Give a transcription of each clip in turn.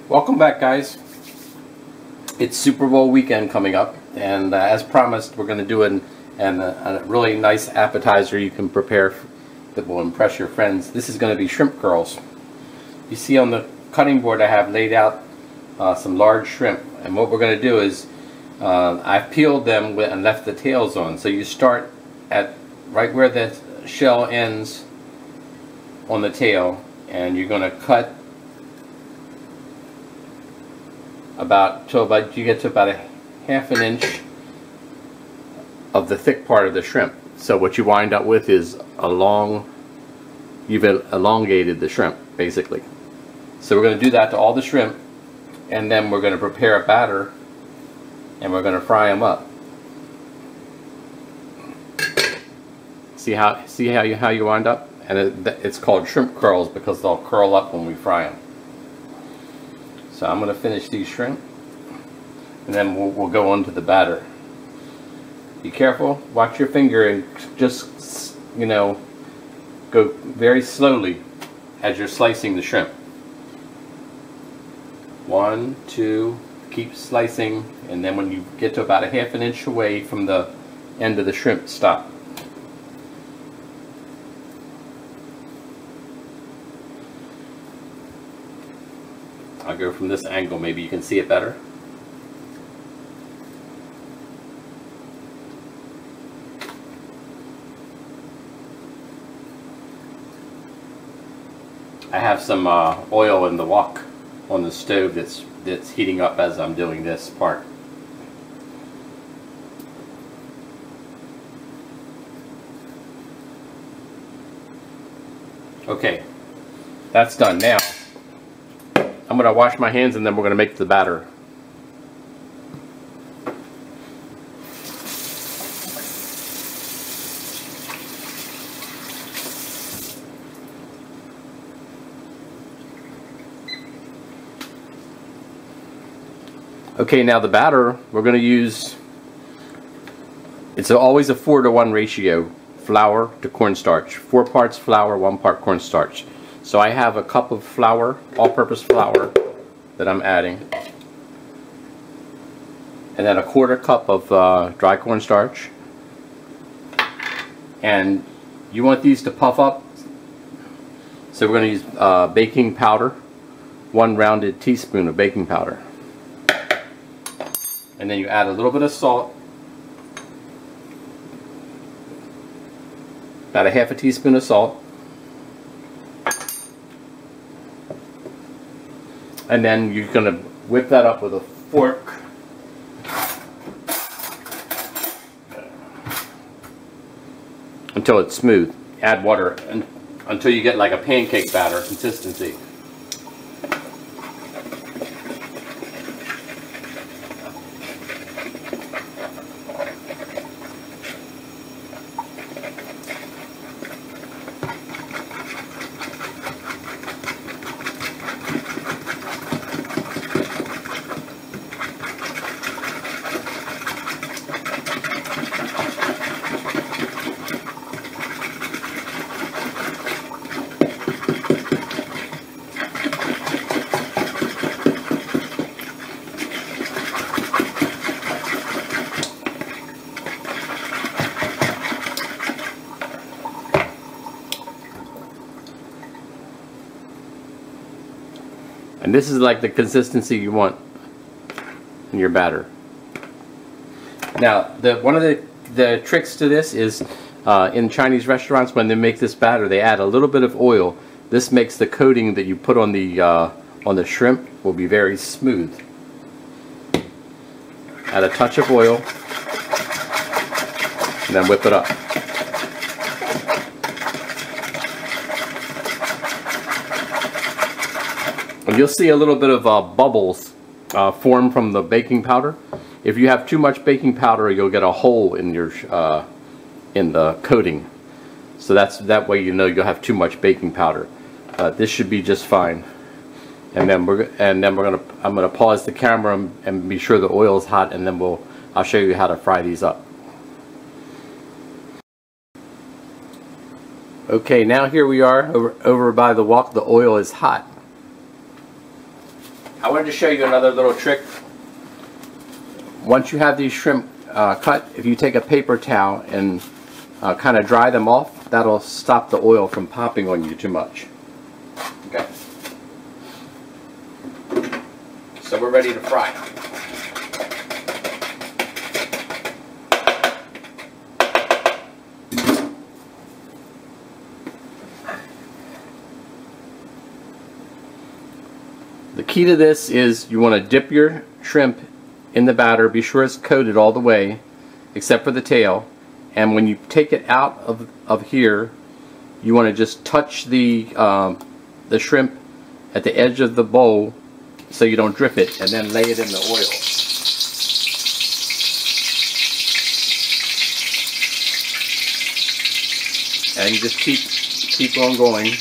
Welcome back, guys. It's Super Bowl weekend coming up, and as promised, we're going to do a really nice appetizer you can prepare that will impress your friends. This is going to be shrimp curls. You see on the cutting board I have laid out some large shrimp, and what we're going to do is I've peeled them and left the tails on. So you start at right where the shell ends on the tail, and you're going to cut till you get to about a ½ inch of the thick part of the shrimp. So what you wind up with is you've elongated the shrimp basically. So we're going to do that to all the shrimp, and then we're going to prepare a batter and we're going to fry them up. See how you wind up, and it's called shrimp curls because they'll curl up when we fry them. So I'm going to finish these shrimp, and then we'll go on to the batter. Be careful, watch your finger, and just, go very slowly as you're slicing the shrimp. 1, 2, keep slicing, and then when you get to about a ½ inch away from the end of the shrimp, stop. I'll go from this angle, maybe you can see it better. I have some oil in the wok on the stove that's heating up as I'm doing this part. Okay, that's done. Now I'm going to wash my hands, and then we're going to make the batter. Okay, now the batter we're going to use, it's always a 4-to-1 ratio, flour to cornstarch. 4 parts flour, 1 part cornstarch. So I have a cup of flour, all-purpose flour, that I'm adding, and then a 1/4 cup of dry cornstarch. And you want these to puff up, so we're going to use baking powder, 1 rounded teaspoon of baking powder. And then you add a little bit of salt, about a ½ teaspoon of salt. And then you're going to whip that up with a fork. Until it's smooth. Add water until you get like a pancake batter consistency. And this is like the consistency you want in your batter. Now, one of the tricks to this is in Chinese restaurants, when they make this batter, they add a little bit of oil. This makes the coating that you put on the shrimp will be very smooth. Add a touch of oil, and then whip it up. And you'll see a little bit of bubbles form from the baking powder. If you have too much baking powder, you'll get a hole in your in the coating. So that way you know you'll have too much baking powder. This should be just fine. And then I'm gonna pause the camera and be sure the oil is hot, and then I'll show you how to fry these up. Okay, now here we are over by the wok. The oil is hot. I wanted to show you another little trick. Once you have these shrimp cut, if you take a paper towel and kind of dry them off, that'll stop the oil from popping on you too much. Okay. So we're ready to fry. The key to this is you want to dip your shrimp in the batter. Be sure it's coated all the way except for the tail. And when you take it out of here, you want to just touch the shrimp at the edge of the bowl so you don't drip it, and then lay it in the oil. And you just keep on going.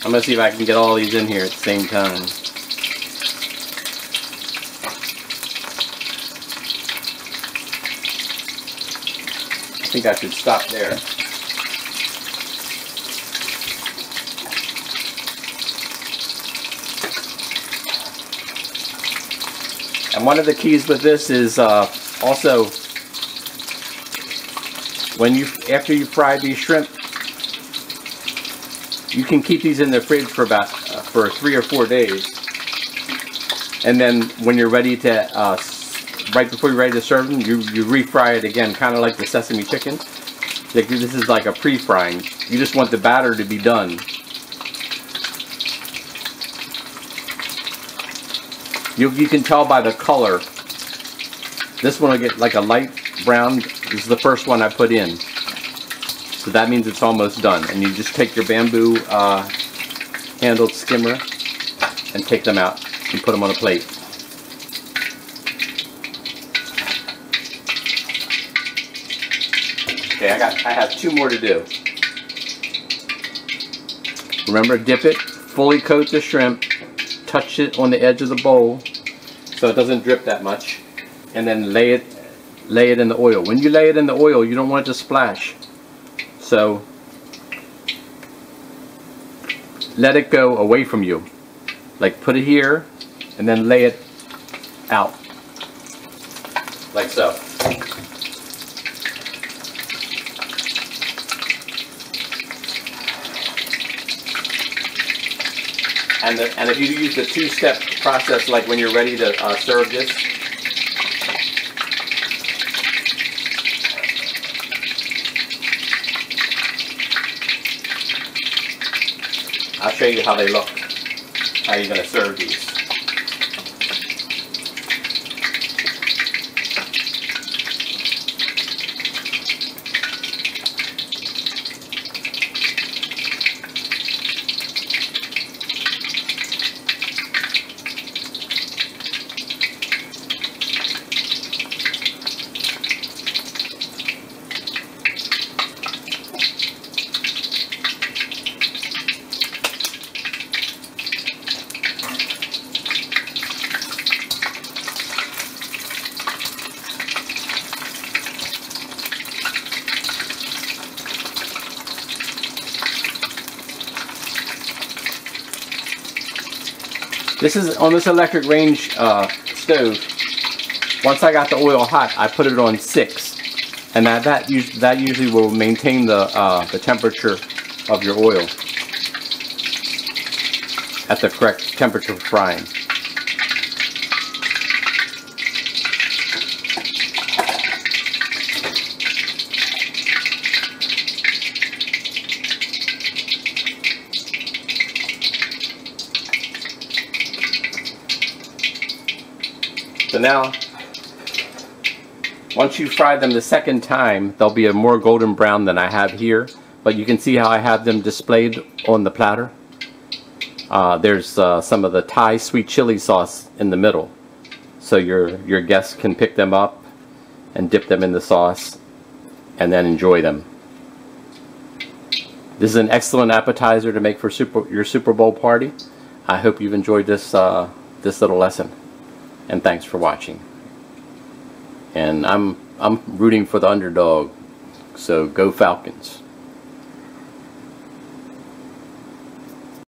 I'm going to see if I can get all these in here at the same time. I think I should stop there. And one of the keys with this is also after you fry these shrimp, you can keep these in the fridge for about for 3 or 4 days, and then when you're ready to right before you're ready to serve them, you refry it again, kind of like the sesame chicken. Like, this is like a pre-frying. You just want the batter to be done. You can tell by the color. This one will get like a light brown. This is the first one I put in. So that means it's almost done. And you just take your bamboo handled skimmer and take them out and put them on a plate. Okay, I have 2 more to do. Remember, dip it, fully coat the shrimp, touch it on the edge of the bowl so it doesn't drip that much, and then lay it in the oil. When you lay it in the oil, you don't want it to splash. So let it go away from you. Like, put it here and then lay it out. Like so. And if you use the 2-step process, like when you're ready to serve this, I'll show you how they look, how you're going to serve these. This is on this electric range stove. Once I got the oil hot, I put it on 6, and that usually will maintain the temperature of your oil at the correct temperature for frying. So now Once you fry them the second time, they'll be a more golden brown than I have here. But you can see how I have them displayed on the platter. There's some of the Thai sweet chili sauce in the middle, so your guests can pick them up and dip them in the sauce and then enjoy them. This is an excellent appetizer to make for your Super Bowl party. I hope you've enjoyed this this little lesson, and thanks for watching. And I'm rooting for the underdog, so go Falcons.